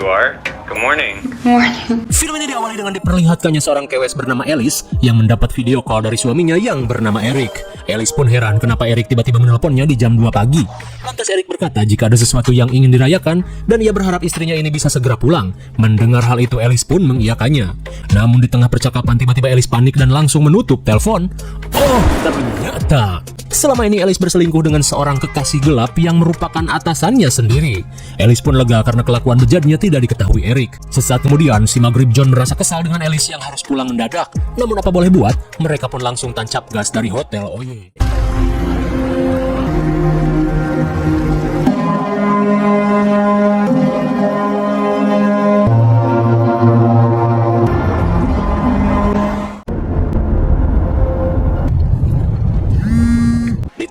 you are. Good morning. Morning. Film ini diawali dengan diperlihatkannya seorang kewes bernama Alice yang mendapat video call dari suaminya yang bernama Eric. Alice pun heran kenapa Eric tiba-tiba menelponnya di jam 2 pagi. Lantas Eric berkata jika ada sesuatu yang ingin dirayakan dan ia berharap istrinya ini bisa segera pulang. Mendengar hal itu Alice pun mengiyakannya. Namun di tengah percakapan tiba-tiba Alice panik dan langsung menutup telepon. Oh, ternyata selama ini Alice berselingkuh dengan seorang kekasih gelap yang merupakan atasannya sendiri. Alice pun lega karena kelakuan bejatnya tidak diketahui Eric. Sesaat kemudian, si Maghrib John merasa kesal dengan Alice yang harus pulang mendadak. Namun apa boleh buat, mereka pun langsung tancap gas dari hotel. Oh yeah.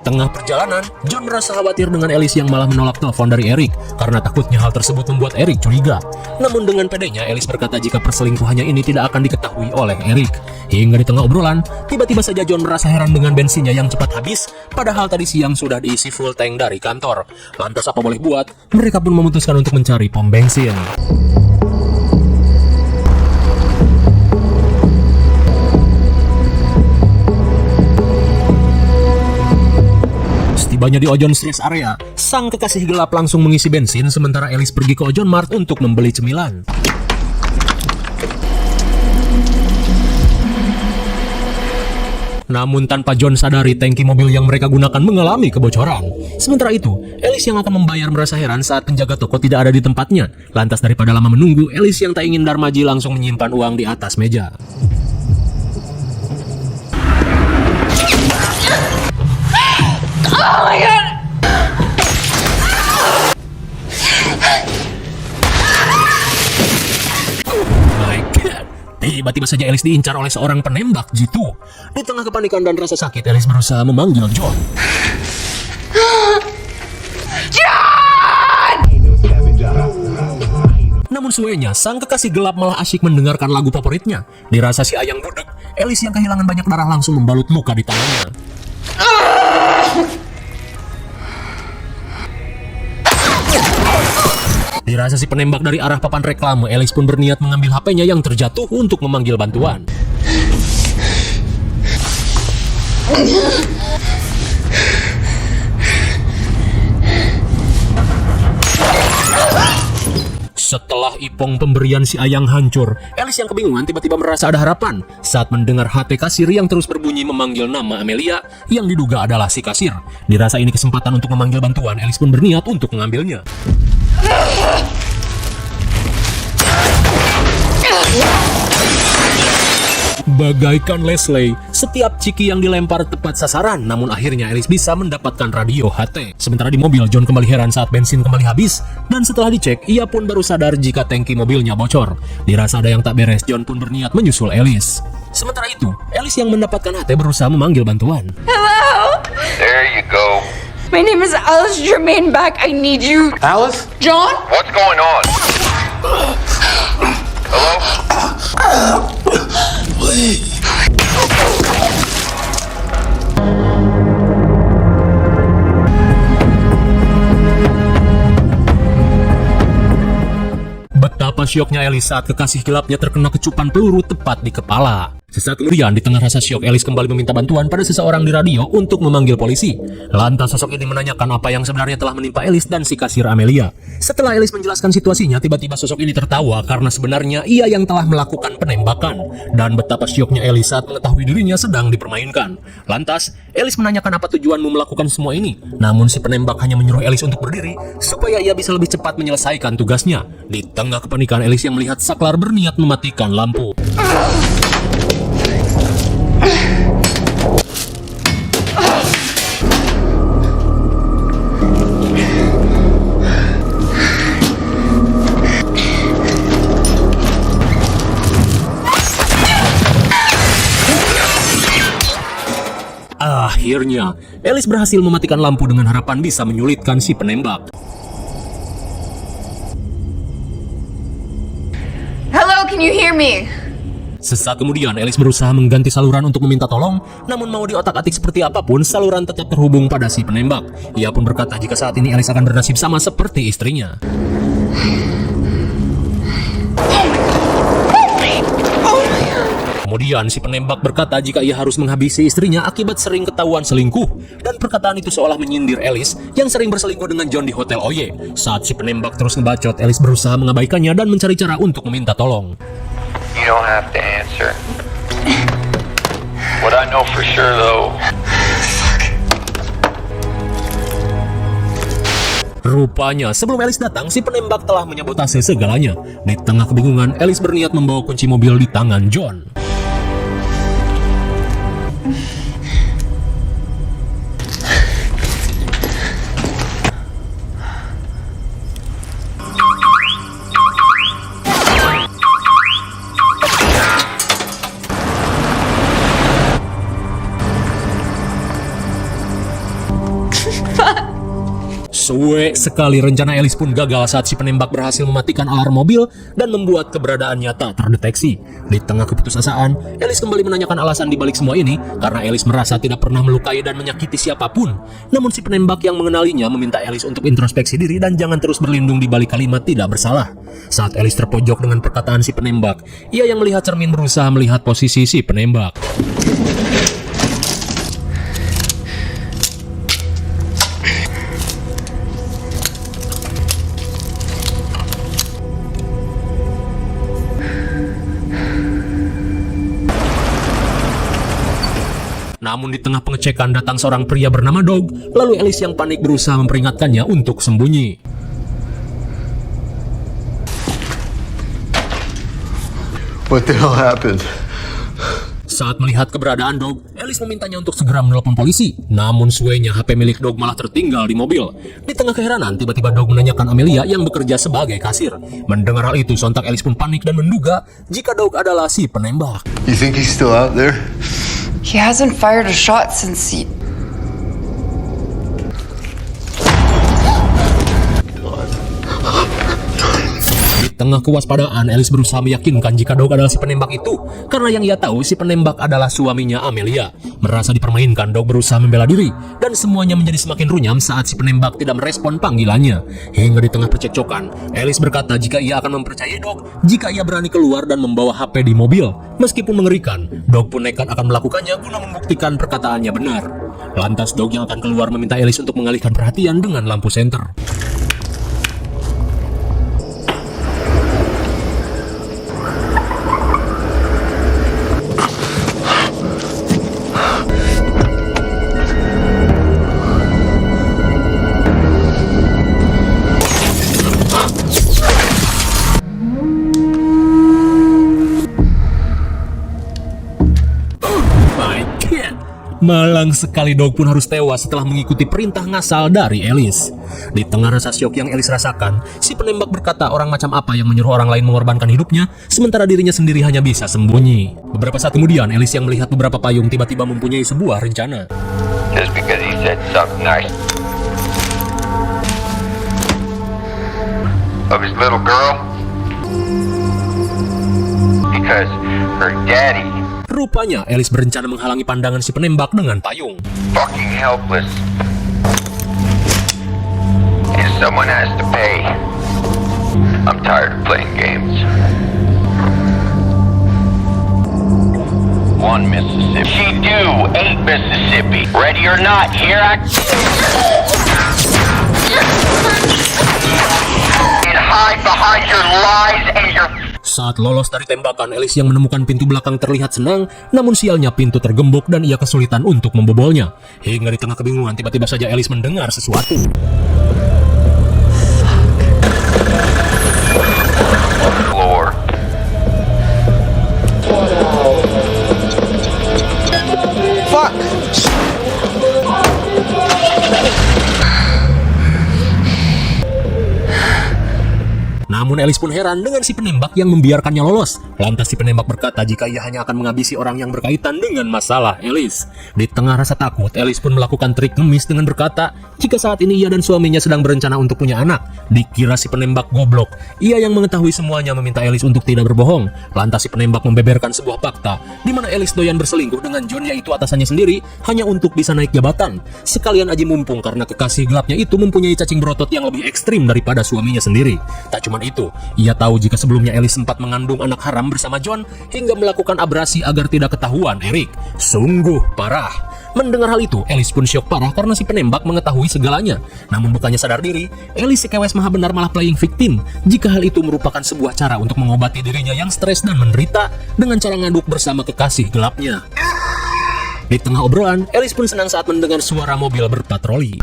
Tengah perjalanan, John merasa khawatir dengan Alice yang malah menolak telepon dari Eric karena takutnya hal tersebut membuat Eric curiga. Namun dengan pedenya, Alice berkata jika perselingkuhannya ini tidak akan diketahui oleh Eric. Hingga di tengah obrolan, tiba-tiba saja John merasa heran dengan bensinnya yang cepat habis, padahal tadi siang sudah diisi full tank dari kantor. Lantas apa boleh buat, mereka pun memutuskan untuk mencari pom bensin. Setibanya di Ojon Street area, sang kekasih gelap langsung mengisi bensin sementara Alice pergi ke Ojon Mart untuk membeli cemilan. Namun tanpa John sadari tangki mobil yang mereka gunakan mengalami kebocoran. Sementara itu, Alice yang akan membayar merasa heran saat penjaga toko tidak ada di tempatnya. Lantas daripada lama menunggu, Alice yang tak ingin darmaji langsung menyimpan uang di atas meja. Oh my god! My god! Tiba-tiba saja Alice diincar oleh seorang penembak jitu. Di tengah kepanikan dan rasa sakit, Alice berusaha memanggil John. John! Namun suenya, sang kekasih gelap malah asyik mendengarkan lagu favoritnya. Dirasa si ayang budek, Alice yang kehilangan banyak darah langsung membalut luka di tangannya. Dirasa si penembak dari arah papan reklame, Alice pun berniat mengambil HP-nya yang terjatuh untuk memanggil bantuan. Setelah ipong pemberian si ayang hancur, Alice yang kebingungan tiba-tiba merasa ada harapan saat mendengar HP kasir yang terus berbunyi memanggil nama Amelia yang diduga adalah si kasir. Dirasa ini kesempatan untuk memanggil bantuan, Alice pun berniat untuk mengambilnya. Bagaikan Leslie, setiap ciki yang dilempar tepat sasaran, namun akhirnya Alice bisa mendapatkan radio HT. Sementara di mobil, John kembali heran saat bensin kembali habis, dan setelah dicek, ia pun baru sadar jika tangki mobilnya bocor. Dirasa ada yang tak beres, John pun berniat menyusul Alice. Sementara itu, Alice yang mendapatkan HT berusaha memanggil bantuan. Hello? There you go. My name is Alice Germain back. I need you. Alice? John? What's going on? Hello? Betapa syoknya Alice saat kekasih gelapnya terkena kecupan peluru tepat di kepala. Sesaat kemudian, di tengah rasa syok, Alice kembali meminta bantuan pada seseorang di radio untuk memanggil polisi. Lantas sosok ini menanyakan apa yang sebenarnya telah menimpa Alice dan si kasir Amelia. Setelah Alice menjelaskan situasinya, tiba-tiba sosok ini tertawa karena sebenarnya ia yang telah melakukan penembakan. Dan betapa syoknya Alice saat mengetahui dirinya sedang dipermainkan. Lantas, Alice menanyakan apa tujuanmu melakukan semua ini. Namun si penembak hanya menyuruh Alice untuk berdiri supaya ia bisa lebih cepat menyelesaikan tugasnya. Di tengah kepanikan, Alice yang melihat saklar berniat mematikan lampu. Akhirnya, Alice berhasil mematikan lampu dengan harapan bisa menyulitkan si penembak. Hello, can you hear me? Sesaat kemudian, Alice berusaha mengganti saluran untuk meminta tolong, namun mau diotak-atik seperti apapun, saluran tetap terhubung pada si penembak. Ia pun berkata jika saat ini Alice akan bernasib sama seperti istrinya. Kemudian si penembak berkata jika ia harus menghabisi istrinya akibat sering ketahuan selingkuh. Dan perkataan itu seolah menyindir Alice yang sering berselingkuh dengan John di Hotel Oye. Saat si penembak terus ngebacot, Alice berusaha mengabaikannya dan mencari cara untuk meminta tolong. You don't have to answer. What I know for sure though. Rupanya sebelum Alice datang, si penembak telah menyabotase segalanya. Di tengah kebingungan, Alice berniat membawa kunci mobil di tangan John. Suwe sekali rencana Alice pun gagal saat si penembak berhasil mematikan alarm mobil dan membuat keberadaannya tak terdeteksi. Di tengah keputusasaan, Alice kembali menanyakan alasan dibalik semua ini karena Alice merasa tidak pernah melukai dan menyakiti siapapun. Namun si penembak yang mengenalinya meminta Alice untuk introspeksi diri dan jangan terus berlindung di balik kalimat tidak bersalah. Saat Alice terpojok dengan perkataan si penembak, ia yang melihat cermin berusaha melihat posisi si penembak. Namun di tengah pengecekan datang seorang pria bernama Dog, lalu Alice yang panik berusaha memperingatkannya untuk sembunyi. What the hell happened? Saat melihat keberadaan Dog, Alice memintanya untuk segera menelpon polisi. Namun suenya HP milik Dog malah tertinggal di mobil. Di tengah keheranan, tiba-tiba Dog menanyakan Amelia yang bekerja sebagai kasir. Mendengar hal itu, sontak Alice pun panik dan menduga jika Dog adalah si penembak. You think he's still out there? He hasn't fired a shot since he... Di tengah kewaspadaan, Alice berusaha meyakinkan jika Dog adalah si penembak itu. Karena yang ia tahu, si penembak adalah suaminya Amelia. Merasa dipermainkan, Dog berusaha membela diri. Dan semuanya menjadi semakin runyam saat si penembak tidak merespon panggilannya. Hingga di tengah percekcokan, Alice berkata jika ia akan mempercayai Dog jika ia berani keluar dan membawa HP di mobil. Meskipun mengerikan, Dog pun nekat akan melakukannya guna membuktikan perkataannya benar. Lantas Dog yang akan keluar meminta Alice untuk mengalihkan perhatian dengan lampu senter. Malang sekali Dog pun harus tewas setelah mengikuti perintah ngasal dari Alice. Di tengah rasa syok yang Alice rasakan, si penembak berkata orang macam apa yang menyuruh orang lain mengorbankan hidupnya, sementara dirinya sendiri hanya bisa sembunyi. Beberapa saat kemudian, Alice yang melihat beberapa payung tiba-tiba mempunyai sebuah rencana. Just because he said something nice of his little girl. Because her daddy Rupanya Alice berencana menghalangi pandangan si penembak dengan payung. fucking helpless. And someone has to pay. I'm tired of playing games. One Mississippi. She do 8 Mississippi. Ready or not, here I and hide behind your lies and your Saat lolos dari tembakan, Alice yang menemukan pintu belakang terlihat senang, namun sialnya pintu tergembok dan ia kesulitan untuk membobolnya. Hingga di tengah kebingungan, tiba-tiba saja Alice mendengar sesuatu. floor. Fuck! Namun Alice pun heran dengan si penembak yang membiarkannya lolos. Lantas si penembak berkata jika ia hanya akan menghabisi orang yang berkaitan dengan masalah Alice. Di tengah rasa takut, Alice pun melakukan trik ngemis dengan berkata jika saat ini ia dan suaminya sedang berencana untuk punya anak. Dikira si penembak goblok. Ia yang mengetahui semuanya meminta Alice untuk tidak berbohong. Lantas si penembak membeberkan sebuah fakta di mana Alice doyan berselingkuh dengan John, yaitu atasannya sendiri, hanya untuk bisa naik jabatan. Sekalian aji mumpung karena kekasih gelapnya itu mempunyai cacing berotot yang lebih ekstrim daripada suaminya sendiri. Tak cuma itu, ia tahu jika sebelumnya Ellis sempat mengandung anak haram bersama John hingga melakukan abrasi agar tidak ketahuan Eric. Sungguh parah. Mendengar hal itu, Ellis pun syok parah karena si penembak mengetahui segalanya. Namun bukannya sadar diri, Ellis si kewes maha benar malah playing victim jika hal itu merupakan sebuah cara untuk mengobati dirinya yang stres dan menderita dengan cara ngaduk bersama kekasih gelapnya. Di tengah obrolan, Ellis pun senang saat mendengar suara mobil berpatroli.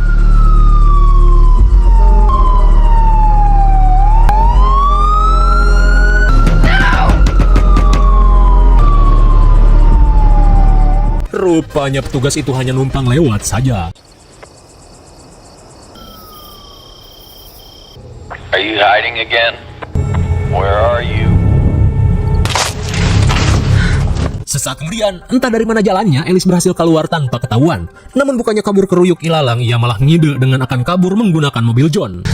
Rupanya petugas itu hanya numpang lewat saja. Are you hiding again? Where are you? Sesaat kemudian, entah dari mana jalannya, Ellis berhasil keluar tanpa ketahuan. Namun bukannya kabur keruyuk ilalang, ia malah ngide dengan akan kabur menggunakan mobil John.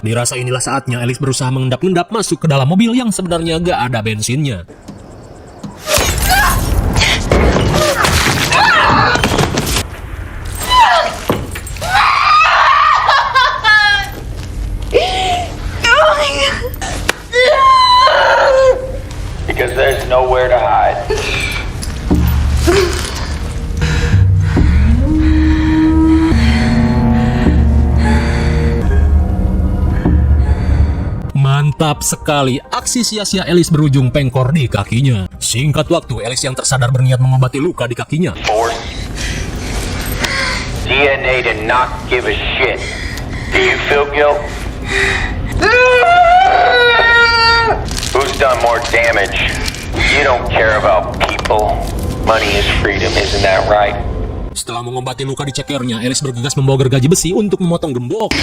Dirasa inilah saatnya Ellis berusaha mengendap-endap masuk ke dalam mobil yang sebenarnya gak ada bensinnya. Because there's nowhere to hide. Mantap sekali, aksi sia-sia Ellis berujung pengkor di kakinya. Singkat waktu, Ellis yang tersadar berniat mengobati luka di kakinya. Force. DNA to not give a shit. Do you feel guilt? Who's done more damage? You don't care about people. Money is freedom, isn't that right? Setelah mengobati luka di cekernya, Ellis bergegas membawa gergaji besi untuk memotong gembok.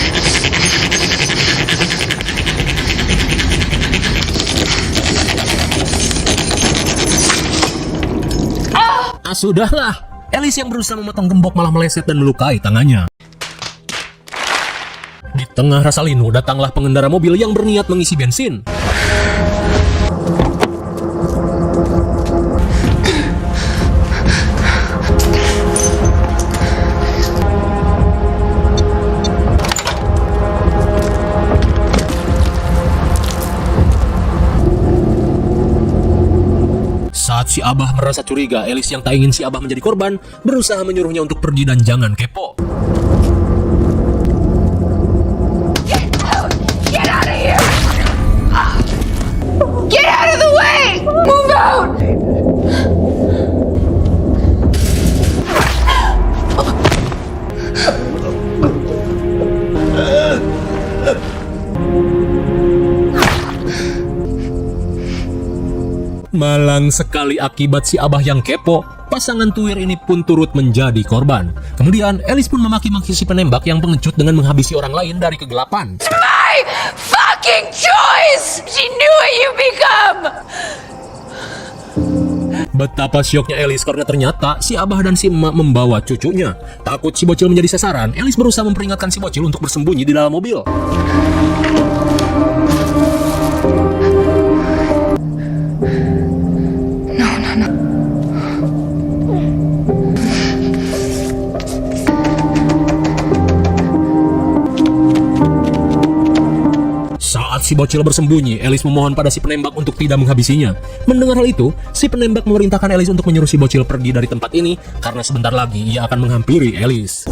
Sudahlah, Ellis yang berusaha memotong gembok malah meleset dan melukai tangannya. Di tengah rasa linu, datanglah pengendara mobil yang berniat mengisi bensin. Saat si Abah merasa curiga, Ellis yang tak ingin si Abah menjadi korban, berusaha menyuruhnya untuk pergi dan jangan kepo. Get out of here! Get out of the way! Move out! Malang sekali akibat si Abah yang kepo, pasangan tuir ini pun turut menjadi korban. Kemudian, Ellis pun memaki-maki si penembak yang pengecut dengan menghabisi orang lain dari kegelapan. My fucking choice! She knew what you become! Betapa syoknya Ellis karena ternyata si Abah dan si emak membawa cucunya. Takut si bocil menjadi sasaran, Ellis berusaha memperingatkan si bocil untuk bersembunyi di dalam mobil. Saat si bocil bersembunyi, Ellis memohon pada si penembak untuk tidak menghabisinya. Mendengar hal itu, si penembak memerintahkan Ellis untuk menyuruh si bocil pergi dari tempat ini karena sebentar lagi ia akan menghampiri Ellis.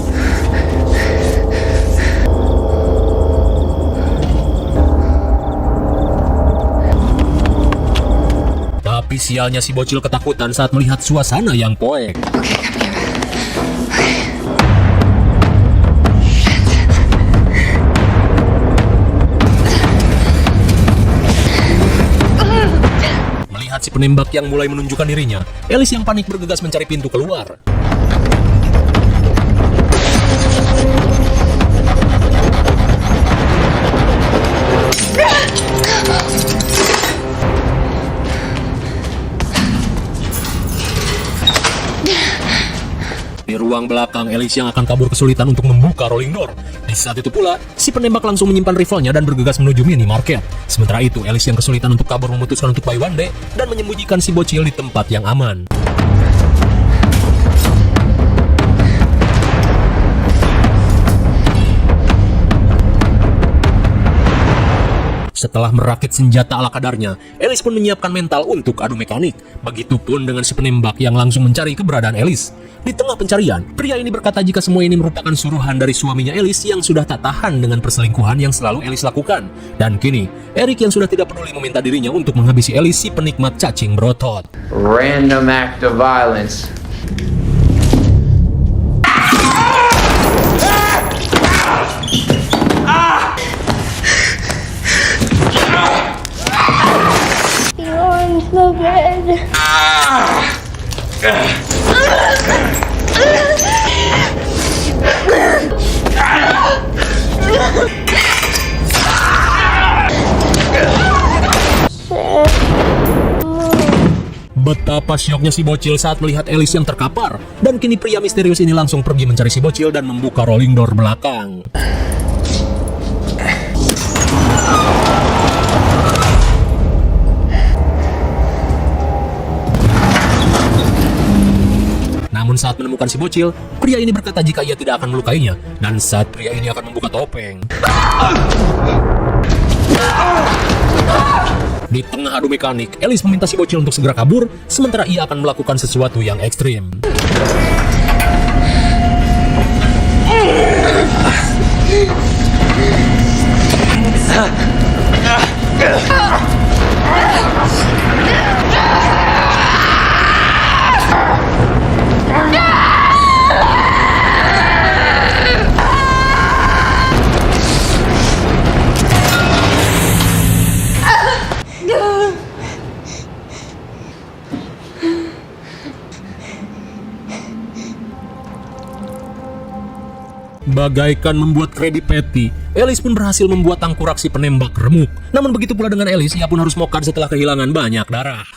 Tapi sialnya si bocil ketakutan saat melihat suasana yang poek. Okay, come here. Melihat si penembak yang mulai menunjukkan dirinya, Ellis yang panik bergegas mencari pintu keluar. Di ruang belakang, Ellis yang akan kabur kesulitan untuk membuka rolling door. Di saat itu pula, si penembak langsung menyimpan rifle-nya dan bergegas menuju minimarket. Sementara itu, Ellis yang kesulitan untuk kabur memutuskan untuk buy one day dan menyembunyikan si bocil di tempat yang aman. Setelah merakit senjata ala kadarnya, Ellis pun menyiapkan mental untuk adu mekanik. Begitupun dengan si penembak yang langsung mencari keberadaan Ellis. Di tengah pencarian, pria ini berkata jika semua ini merupakan suruhan dari suaminya Ellis yang sudah tak tahan dengan perselingkuhan yang selalu Ellis lakukan. Dan kini, Eric yang sudah tidak peduli meminta dirinya untuk menghabisi Ellis, si penikmat cacing berotot. Random act of violence. You're on the bed. Betapa syoknya si bocil saat melihat Ellis yang terkapar. Dan kini pria misterius ini langsung pergi mencari si bocil dan membuka rolling door belakang. Namun saat menemukan si bocil, pria ini berkata jika ia tidak akan melukainya. Dan saat pria ini akan membuka topeng, di tengah adu mekanik, Ellis meminta si bocil untuk segera kabur, sementara ia akan melakukan sesuatu yang ekstrim. Bagaikan membuat Krabby Patty, Ellis pun berhasil membuat tangkurak si penembak remuk. Namun begitu pula dengan Ellis, ia pun harus mokad setelah kehilangan banyak darah.